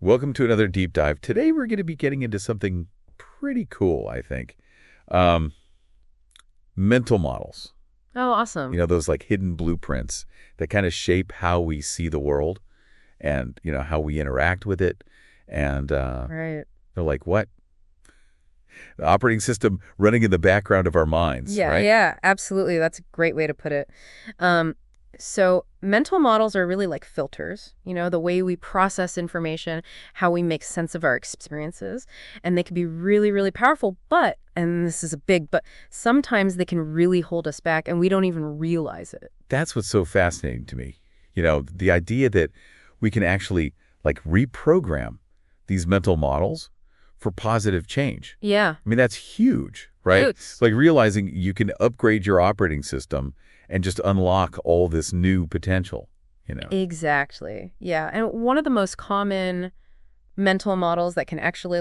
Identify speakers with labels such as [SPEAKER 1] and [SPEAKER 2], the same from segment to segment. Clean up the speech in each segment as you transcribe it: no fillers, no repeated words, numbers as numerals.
[SPEAKER 1] Welcome to another deep dive. Today we're going to be getting into something pretty cool, I think. Um, Mental models.
[SPEAKER 2] Oh, awesome.
[SPEAKER 1] Those like hidden blueprints that kind of shape how we see the world and, how we interact with it. And
[SPEAKER 2] Right.
[SPEAKER 1] they're like, what? The operating system running in the background of our minds,
[SPEAKER 2] Yeah,
[SPEAKER 1] right?
[SPEAKER 2] yeah, absolutely. That's a great way to put it. Um, so mental models are really like filters, the way we process information, how we make sense of our experiences, and they can be really, really powerful, and this is a big but, sometimes they can really hold us back and we don't even realize it.
[SPEAKER 1] That's what's so fascinating to me. The idea that we can actually like reprogram these mental models for positive change.
[SPEAKER 2] Yeah,
[SPEAKER 1] I mean, that's huge, right?
[SPEAKER 2] huge.
[SPEAKER 1] It's like realizing you can upgrade your operating system and just unlock all this new potential.
[SPEAKER 2] Exactly. Yeah. And one of the most common mental models that can actually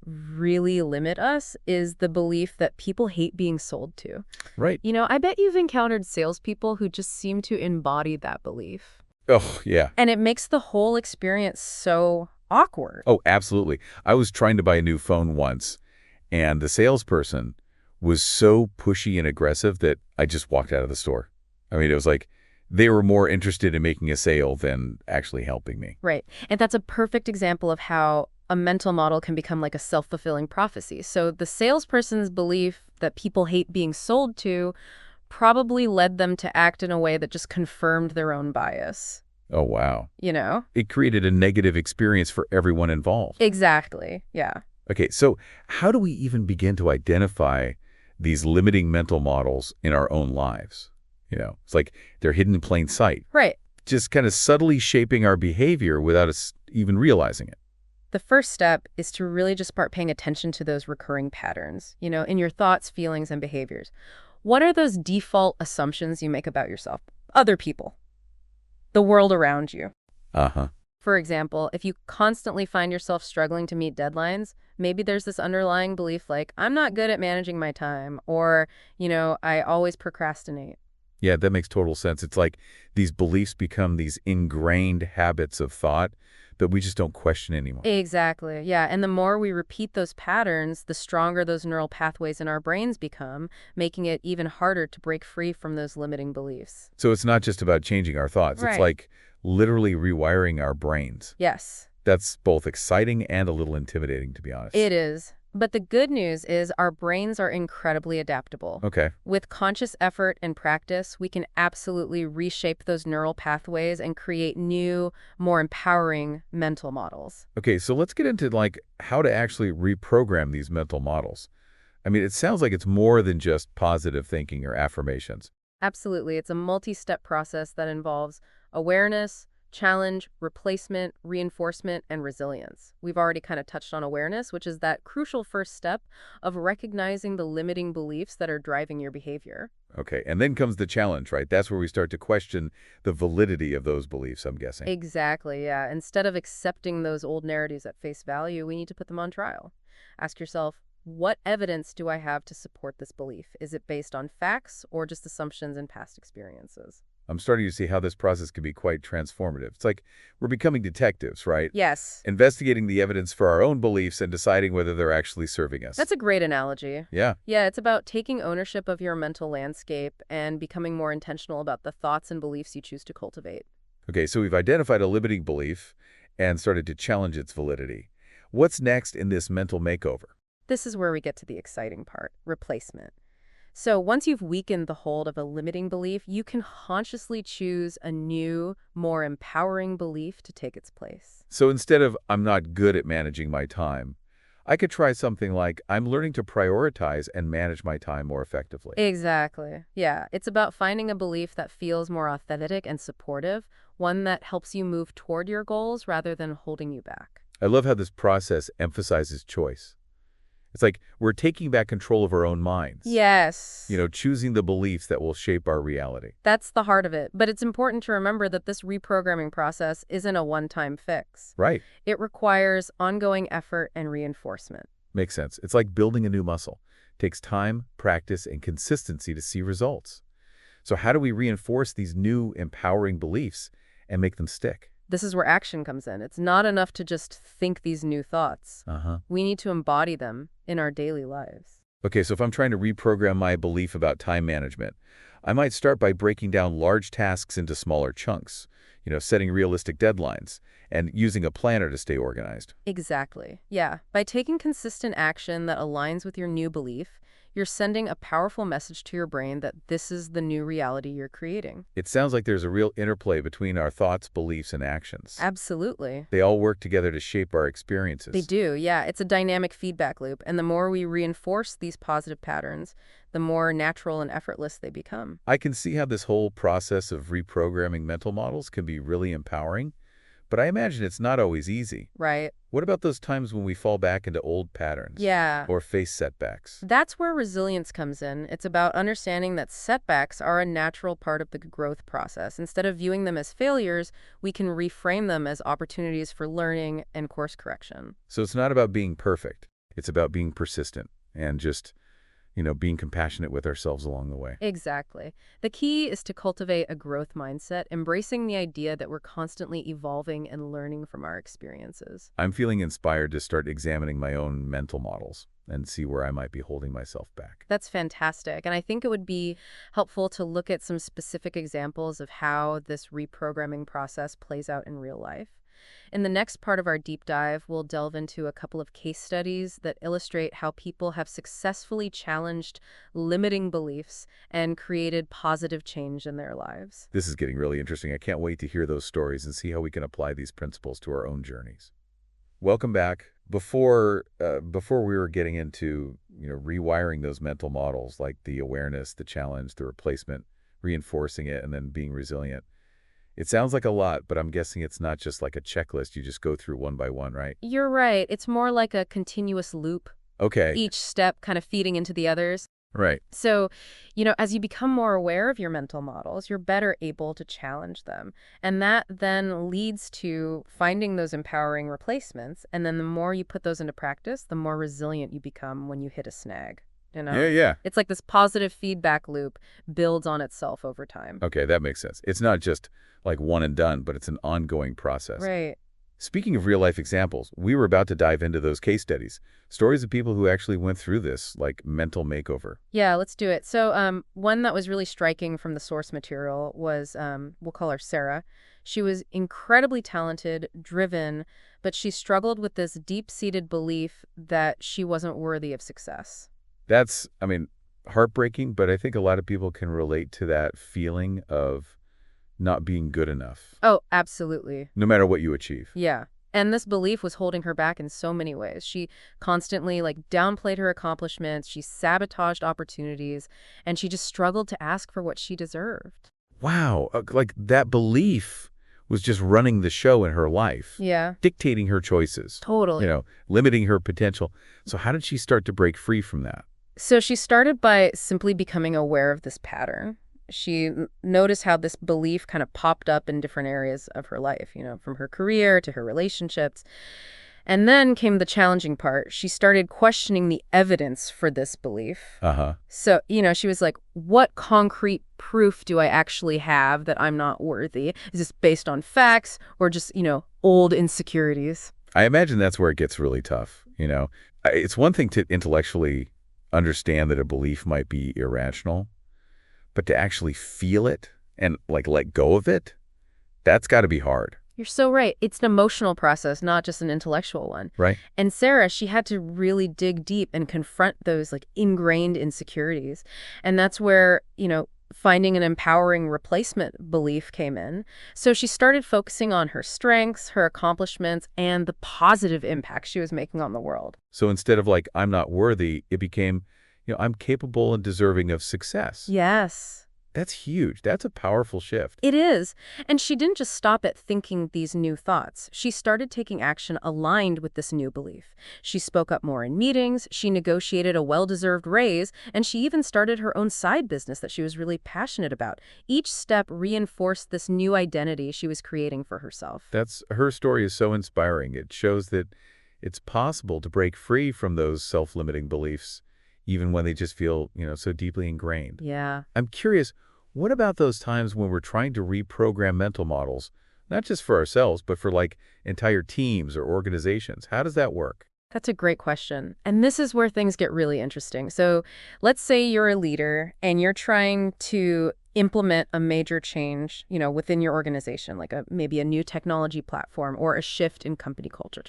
[SPEAKER 2] really limit us is the belief that people hate being sold to.
[SPEAKER 1] Right.
[SPEAKER 2] I bet you've encountered salespeople who just seem to embody that belief.
[SPEAKER 1] Oh, yeah.
[SPEAKER 2] And it makes the whole experience so awkward.
[SPEAKER 1] Oh, absolutely. I was trying to buy a new phone once, and the salesperson was so pushy and aggressive that I just walked out of the store. I mean, it was like they were more interested in making a sale than actually helping me.
[SPEAKER 2] Right. And that's a perfect example of how a mental model can become like a self-fulfilling prophecy. So the salesperson's belief that people hate being sold to probably led them to act in a way that just confirmed their own bias.
[SPEAKER 1] Oh, wow.
[SPEAKER 2] You know?
[SPEAKER 1] It created a negative experience for everyone involved.
[SPEAKER 2] Exactly. Yeah.
[SPEAKER 1] Okay, so how do we even begin to identify these limiting mental models in our own lives? It's like they're hidden in plain sight,
[SPEAKER 2] Right.
[SPEAKER 1] just kind of subtly shaping our behavior without us even realizing it.
[SPEAKER 2] The first step is to really just start paying attention to those recurring patterns, in your thoughts, feelings, and behaviors. What are those default assumptions you make about yourself, other people, the world around you?
[SPEAKER 1] Uh-huh.
[SPEAKER 2] For example, if you constantly find yourself struggling to meet deadlines, maybe there's this underlying belief like, I'm not good at managing my time, or, I always procrastinate.
[SPEAKER 1] Yeah, that makes total sense. It's like these beliefs become these ingrained habits of thought that we just don't question anymore.
[SPEAKER 2] Exactly. Yeah. And the more we repeat those patterns, the stronger those neural pathways in our brains become, making it even harder to break free from those limiting beliefs.
[SPEAKER 1] So it's not just about changing our thoughts. It's
[SPEAKER 2] Right.
[SPEAKER 1] like literally rewiring our brains.
[SPEAKER 2] Yes,
[SPEAKER 1] That's both exciting and a little intimidating, to be honest.
[SPEAKER 2] it is. But the good news is our brains are incredibly adaptable.
[SPEAKER 1] Okay.
[SPEAKER 2] With conscious effort and practice, we can absolutely reshape those neural pathways and create new, more empowering mental models.
[SPEAKER 1] Okay, so let's get into like how to actually reprogram these mental models. I mean, it sounds like it's more than just positive thinking or affirmations.
[SPEAKER 2] Absolutely. It's a multi-step process that involves awareness, challenge, replacement, reinforcement, and resilience. We've already kind of touched on awareness, which is that crucial first step of recognizing the limiting beliefs that are driving your behavior.
[SPEAKER 1] Okay, and then comes the challenge, right? That's where we start to question the validity of those beliefs, I'm guessing.
[SPEAKER 2] Exactly, yeah. Instead of accepting those old narratives at face value, we need to put them on trial. Ask yourself, what evidence do I have to support this belief? Is it based on facts or just assumptions and past experiences?
[SPEAKER 1] I'm starting to see how this process can be quite transformative. It's like we're becoming detectives, right?
[SPEAKER 2] Yes,
[SPEAKER 1] Investigating the evidence for our own beliefs and deciding whether they're actually serving us.
[SPEAKER 2] that's a great analogy.
[SPEAKER 1] Yeah.
[SPEAKER 2] Yeah, it's about taking ownership of your mental landscape and becoming more intentional about the thoughts and beliefs you choose to cultivate.
[SPEAKER 1] Okay, so we've identified a limiting belief and started to challenge its validity. What's next in this mental makeover?
[SPEAKER 2] This is where we get to the exciting part, replacement. So once you've weakened the hold of a limiting belief, you can consciously choose a new, more empowering belief to take its place.
[SPEAKER 1] So instead of I'm not good at managing my time, I could try something like I'm learning to prioritize and manage my time more effectively.
[SPEAKER 2] Exactly. Yeah, it's about finding a belief that feels more authentic and supportive, one that helps you move toward your goals rather than holding you back.
[SPEAKER 1] I love how this process emphasizes choice. It's like we're taking back control of our own minds.
[SPEAKER 2] Yes.
[SPEAKER 1] Choosing the beliefs that will shape our reality.
[SPEAKER 2] That's the heart of it. But it's important to remember that this reprogramming process isn't a one-time fix.
[SPEAKER 1] Right.
[SPEAKER 2] It requires ongoing effort and reinforcement.
[SPEAKER 1] Makes sense. It's like building a new muscle. Takes time, practice, and consistency to see results. So how do we reinforce these new empowering beliefs and make them stick?
[SPEAKER 2] This is where action comes in. It's not enough to just think these new thoughts.
[SPEAKER 1] Uh-huh.
[SPEAKER 2] We need to embody them in our daily lives.
[SPEAKER 1] Okay, so if I'm trying to reprogram my belief about time management, I might start by breaking down large tasks into smaller chunks, setting realistic deadlines, and using a planner to stay organized.
[SPEAKER 2] Exactly. Yeah. By taking consistent action that aligns with your new belief, you're sending a powerful message to your brain that this is the new reality you're creating.
[SPEAKER 1] It sounds like there's a real interplay between our thoughts, beliefs, and actions.
[SPEAKER 2] Absolutely.
[SPEAKER 1] They all work together to shape our
[SPEAKER 2] They
[SPEAKER 1] experiences.
[SPEAKER 2] do, yeah. It's a dynamic feedback loop, and the more we reinforce these positive patterns, the more natural and effortless they become.
[SPEAKER 1] I can see how this whole process of reprogramming mental models can be really empowering, but I imagine it's not always easy.
[SPEAKER 2] Right?
[SPEAKER 1] What about those times when we fall back into old patterns
[SPEAKER 2] Yeah.
[SPEAKER 1] or face setbacks?
[SPEAKER 2] That's where resilience comes in. It's about understanding that setbacks are a natural part of the growth process. Instead of viewing them as failures, we can reframe them as opportunities for learning and course correction.
[SPEAKER 1] So it's not about being perfect. It's about being persistent and just, being compassionate with ourselves along the way.
[SPEAKER 2] Exactly. The key is to cultivate a growth mindset, embracing the idea that we're constantly evolving and learning from our experiences.
[SPEAKER 1] I'm feeling inspired to start examining my own mental models and see where I might be holding myself back.
[SPEAKER 2] That's fantastic. And I think it would be helpful to look at some specific examples of how this reprogramming process plays out in real life. In the next part of our deep dive, we'll delve into a couple of case studies that illustrate how people have successfully challenged limiting beliefs and created positive change in their lives.
[SPEAKER 1] This is getting really interesting. I can't wait to hear those stories and see how we can apply these principles to our own journeys. Welcome back. Before we were getting into, rewiring those mental models like the awareness, the challenge, the replacement, reinforcing it, and then being resilient. It sounds like a lot, but I'm guessing it's not just like a checklist you just go through one by one, right?
[SPEAKER 2] You're right. It's more like a continuous loop,
[SPEAKER 1] Okay,
[SPEAKER 2] each step kind of feeding into the others.
[SPEAKER 1] right.
[SPEAKER 2] So, as you become more aware of your mental models, you're better able to challenge them. And that then leads to finding those empowering replacements. And then the more you put those into practice, the more resilient you become when you hit a snag.
[SPEAKER 1] Yeah.
[SPEAKER 2] It's like this positive feedback loop builds on itself over time.
[SPEAKER 1] Okay, that makes sense. It's not just like one and done, but it's an ongoing process.
[SPEAKER 2] Right.
[SPEAKER 1] Speaking of real-life examples, we were about to dive into those case studies, stories of people who actually went through this, like mental makeover.
[SPEAKER 2] Yeah, let's do it. So one that was really striking from the source material was, we'll call her Sarah. She was incredibly talented, driven, but she struggled with this deep-seated belief that she wasn't worthy of success.
[SPEAKER 1] That's, heartbreaking, but I think a lot of people can relate to that feeling of not being good enough,
[SPEAKER 2] Oh, absolutely.
[SPEAKER 1] no matter what you achieve.
[SPEAKER 2] Yeah. And this belief was holding her back in so many ways. She constantly downplayed her accomplishments, she sabotaged opportunities, and she just struggled to ask for what she deserved.
[SPEAKER 1] Wow, like that belief was just running the show in her life,
[SPEAKER 2] Yeah,
[SPEAKER 1] dictating her choices,
[SPEAKER 2] totally.
[SPEAKER 1] limiting her potential. So how did she start to break free from that?
[SPEAKER 2] So she started by simply becoming aware of this pattern. She noticed how this belief kind of popped up in different areas of her life, from her career to her relationships. And then came the challenging part. She started questioning the evidence for this belief.
[SPEAKER 1] Uh-huh.
[SPEAKER 2] So, she was like, what concrete proof do I actually have that I'm not worthy? Is this based on facts or just, old insecurities?
[SPEAKER 1] I imagine that's where it gets really tough, It's one thing to intellectually understand that a belief might be irrational, but to actually feel it and let go of it, that's got to be hard,
[SPEAKER 2] You're so right. It's an emotional process, not just an intellectual one.
[SPEAKER 1] right?
[SPEAKER 2] And Sarah, she had to really dig deep and confront those ingrained insecurities. And that's where, finding an empowering replacement belief came in. So she started focusing on her strengths, her accomplishments, and the positive impact she was making on the world.
[SPEAKER 1] So instead of I'm not worthy, it became, I'm capable and deserving of success.
[SPEAKER 2] Yes.
[SPEAKER 1] That's huge. That's a powerful shift.
[SPEAKER 2] It is. And she didn't just stop at thinking these new thoughts. She started taking action aligned with this new belief. She spoke up more in meetings, she negotiated a well-deserved raise, and she even started her own side business that she was really passionate about. Each step reinforced this new identity she was creating for herself.
[SPEAKER 1] Her story is so inspiring. It shows that it's possible to break free from those self-limiting beliefs, even when they just feel, so deeply ingrained.
[SPEAKER 2] Yeah.
[SPEAKER 1] I'm curious, what about those times when we're trying to reprogram mental models, Not just for ourselves, but for like entire teams or organizations. How does that work?
[SPEAKER 2] That's a great question. And this is where things get really interesting. So let's say you're a leader and you're trying to implement a major change, within your organization, like maybe a new technology platform or a shift in company culture.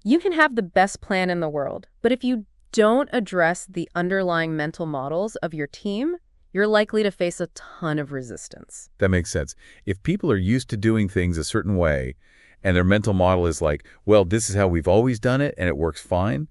[SPEAKER 2] You can have the best plan in the world, but if you don't address the underlying mental models of your team, you're likely to face a ton of resistance.
[SPEAKER 1] That makes sense. If people are used to doing things a certain way and their mental model is like, well, this is how we've always done it and it works fine,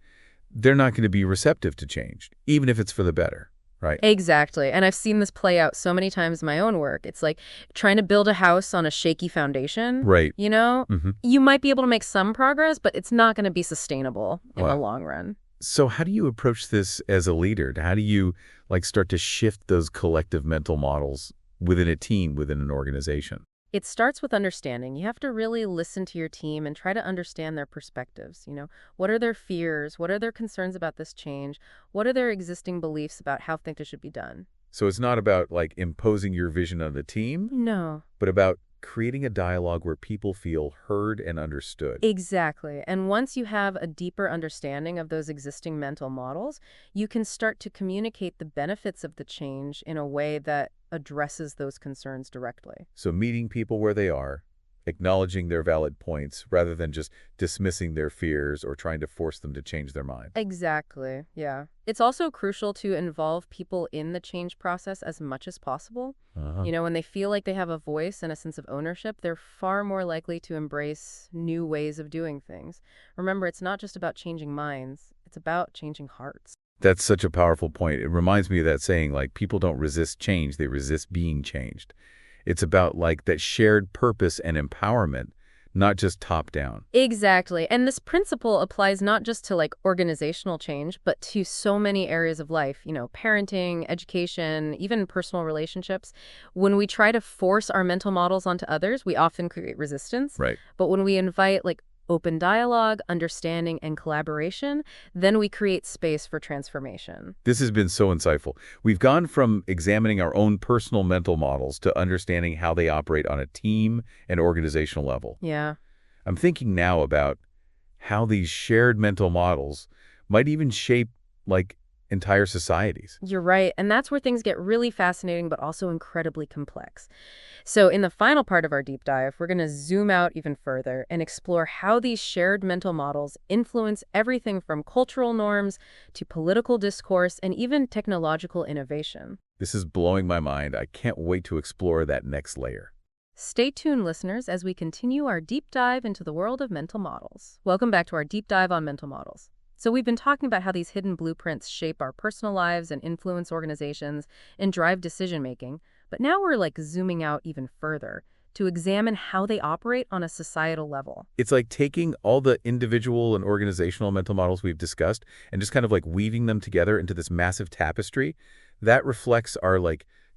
[SPEAKER 1] they're not going to be receptive to change, even if it's for the better, right?
[SPEAKER 2] Exactly. And I've seen this play out so many times in my own work. It's like trying to build a house on a shaky foundation.
[SPEAKER 1] Right.
[SPEAKER 2] You know,
[SPEAKER 1] hmm
[SPEAKER 2] you might be able to make some progress, but it's not going to be sustainable in the
[SPEAKER 1] Wow.
[SPEAKER 2] long run.
[SPEAKER 1] So how do you approach this as a leader? How do you like start to shift those collective mental models within a team, within an organization?
[SPEAKER 2] It starts with understanding. You have to really listen to your team and try to understand their perspectives. What are their fears? What are their concerns about this change? What are their existing beliefs about how things should be done?
[SPEAKER 1] So it's not about like imposing your vision on the team,
[SPEAKER 2] No.
[SPEAKER 1] but about creating a dialogue where people feel heard and understood.
[SPEAKER 2] Exactly. And once you have a deeper understanding of those existing mental models, you can start to communicate the benefits of the change in a way that addresses those concerns directly.
[SPEAKER 1] So meeting people where they are, acknowledging their valid points rather than just dismissing their fears or trying to force them to change their mind.
[SPEAKER 2] Exactly. Yeah. It's also crucial to involve people in the change process as much as possible.
[SPEAKER 1] Uh-huh.
[SPEAKER 2] When they feel like they have a voice and a sense of ownership, they're far more likely to embrace new ways of doing things. Remember, it's not just about changing minds, it's about changing hearts.
[SPEAKER 1] That's such a powerful point. It reminds me of that saying, like, people don't resist change, they resist being changed. It's about like that shared purpose and empowerment, not just top down.
[SPEAKER 2] Exactly. And this principle applies not just to organizational change, but to so many areas of life, parenting, education, even personal relationships. When we try to force our mental models onto others, we often create resistance.
[SPEAKER 1] Right.
[SPEAKER 2] But when we invite open dialogue, understanding, and collaboration, then we create space for transformation.
[SPEAKER 1] This has been so insightful. We've gone from examining our own personal mental models to understanding how they operate on a team and organizational level.
[SPEAKER 2] Yeah.
[SPEAKER 1] I'm thinking now about how these shared mental models might even shape like entire societies.
[SPEAKER 2] You're right. And that's where things get really fascinating, but also incredibly complex. So in the final part of our deep dive, we're going to zoom out even further and explore how these shared mental models influence everything from cultural norms to political discourse and even technological innovation.
[SPEAKER 1] This is blowing my mind. I can't wait to explore that next layer.
[SPEAKER 2] Stay tuned, listeners, as we continue our deep dive into the world of mental models. Welcome back to our deep dive on mental models. So we've been talking about how these hidden blueprints shape our personal lives and influence organizations and drive decision-making. But now we're zooming out even further to examine how they operate on a societal level.
[SPEAKER 1] It's like taking all the individual and organizational mental models we've discussed and just kind of like weaving them together into this massive tapestry that reflects our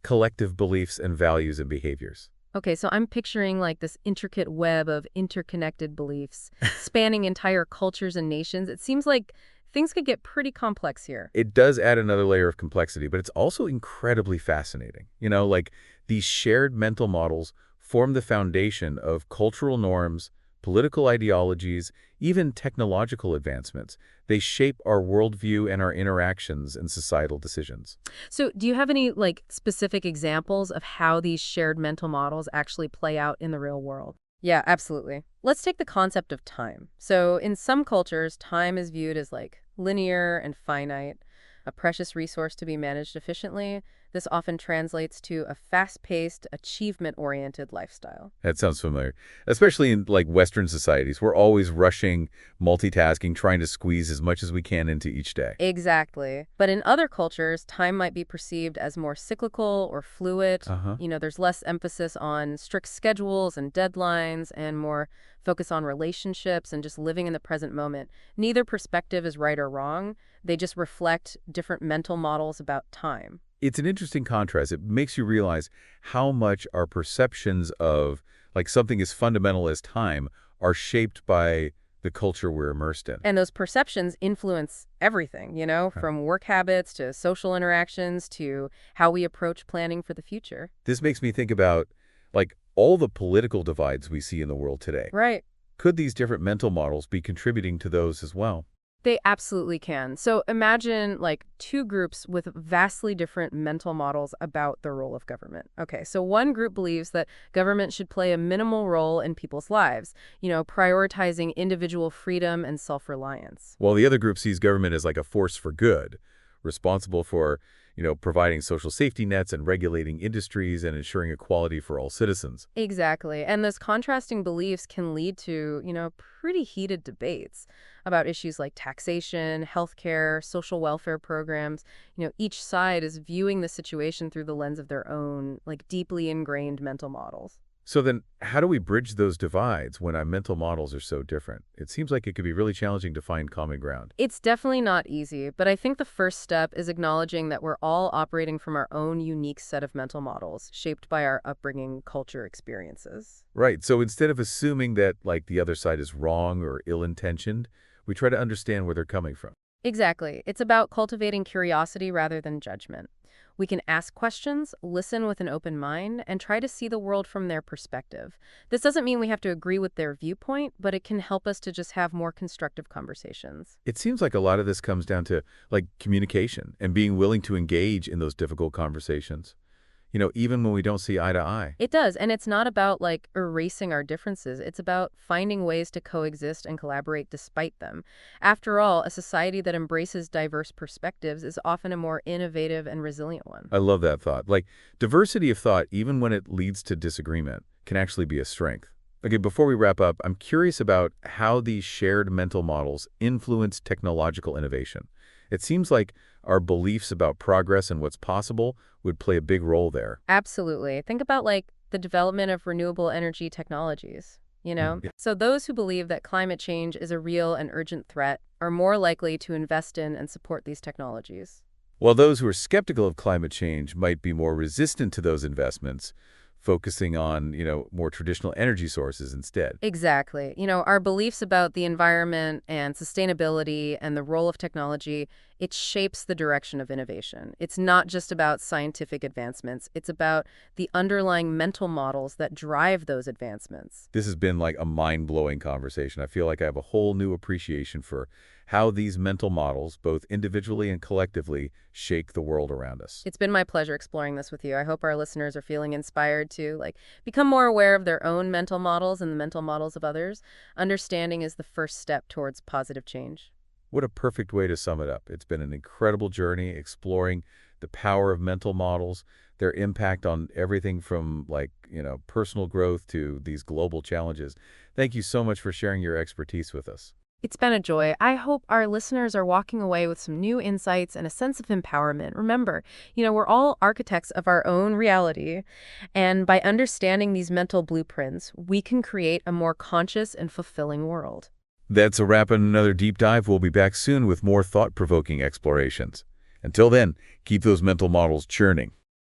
[SPEAKER 1] collective beliefs and values and behaviors.
[SPEAKER 2] Okay, so I'm picturing this intricate web of interconnected beliefs spanning entire cultures and nations. It seems like things could get pretty complex here.
[SPEAKER 1] It does add another layer of complexity, but it's also incredibly fascinating. These shared mental models form the foundation of cultural norms, political ideologies, even technological advancements. They shape our worldview and our interactions and societal decisions.
[SPEAKER 2] So do you have any specific examples of how these shared mental models actually play out in the real world? Yeah, absolutely. Let's take the concept of time. So in some cultures, time is viewed as linear and finite, a precious resource to be managed efficiently. This often translates to a fast-paced, achievement-oriented lifestyle.
[SPEAKER 1] That sounds familiar. Especially in Western societies, we're always rushing, multitasking, trying to squeeze as much as we can into each day.
[SPEAKER 2] Exactly. But in other cultures, time might be perceived as more cyclical or fluid.
[SPEAKER 1] Uh-huh.
[SPEAKER 2] There's less emphasis on strict schedules and deadlines and more focus on relationships and just living in the present moment. Neither perspective is right or wrong. They just reflect different mental models about time.
[SPEAKER 1] It's an interesting contrast. It makes you realize how much our perceptions of something as fundamental as time are shaped by the culture we're immersed in.
[SPEAKER 2] And those perceptions influence everything, from work habits to social interactions to how we approach planning for the future.
[SPEAKER 1] This makes me think about all the political divides we see in the world today.
[SPEAKER 2] Right.
[SPEAKER 1] Could these different mental models be contributing to those as well?
[SPEAKER 2] They absolutely can. So imagine like two groups with vastly different mental models about the role of government. Okay, so one group believes that government should play a minimal role in people's lives, prioritizing individual freedom and self-reliance.
[SPEAKER 1] While the other group sees government as like a force for good, responsible for, providing social safety nets and regulating industries and ensuring equality for all citizens.
[SPEAKER 2] Exactly. And those contrasting beliefs can lead to, pretty heated debates about issues like taxation, healthcare, social welfare programs. Each side is viewing the situation through the lens of their own, like deeply ingrained mental models.
[SPEAKER 1] So then, how do we bridge those divides when our mental models are so different? It seems like it could be really challenging to find common ground.
[SPEAKER 2] It's definitely not easy, but I think the first step is acknowledging that we're all operating from our own unique set of mental models, shaped by our upbringing, culture, experiences.
[SPEAKER 1] Right, so instead of assuming that, like, the other side is wrong or ill-intentioned, we try to understand where they're coming from.
[SPEAKER 2] Exactly. It's about cultivating curiosity rather than judgment. We can ask questions, listen with an open mind, and try to see the world from their perspective. This doesn't mean we have to agree with their viewpoint, but it can help us to just have more constructive conversations.
[SPEAKER 1] It seems like a lot of this comes down to, like, communication and being willing to engage in those difficult conversations, even when we don't see eye to eye.
[SPEAKER 2] It does, and it's not about like erasing our differences. It's about finding ways to coexist and collaborate despite them. After all, a society that embraces diverse perspectives is often a more innovative and resilient one.
[SPEAKER 1] I love that thought. Like, diversity of thought, even when it leads to disagreement, can actually be a strength. Okay, before we wrap up, I'm curious about how these shared mental models influence technological innovation. It seems like our beliefs about progress and what's possible would play a big role there.
[SPEAKER 2] Absolutely. Think about like the development of renewable energy technologies,
[SPEAKER 1] Yeah.
[SPEAKER 2] So those who believe that climate change is a real and urgent threat are more likely to invest in and support these technologies.
[SPEAKER 1] While those who are skeptical of climate change might be more resistant to those investments, focusing on, more traditional energy sources instead.
[SPEAKER 2] Exactly. Our beliefs about the environment and sustainability and the role of technology, it shapes the direction of innovation. It's not just about scientific advancements. It's about the underlying mental models that drive those advancements.
[SPEAKER 1] This has been like a mind-blowing conversation. I feel like I have a whole new appreciation for how these mental models, both individually and collectively, shake the world around us.
[SPEAKER 2] It's been my pleasure exploring this with you. I hope our listeners are feeling inspired to become more aware of their own mental models and the mental models of others. Understanding is the first step towards positive change.
[SPEAKER 1] What a perfect way to sum it up. It's been an incredible journey exploring the power of mental models, their impact on everything from personal growth to these global challenges. Thank you so much for sharing your expertise with us.
[SPEAKER 2] It's been a joy. I hope our listeners are walking away with some new insights and a sense of empowerment. Remember, we're all architects of our own reality, and by understanding these mental blueprints, we can create a more conscious and fulfilling world.
[SPEAKER 1] That's a wrap on another deep dive. We'll be back soon with more thought-provoking explorations. Until then, keep those mental models churning.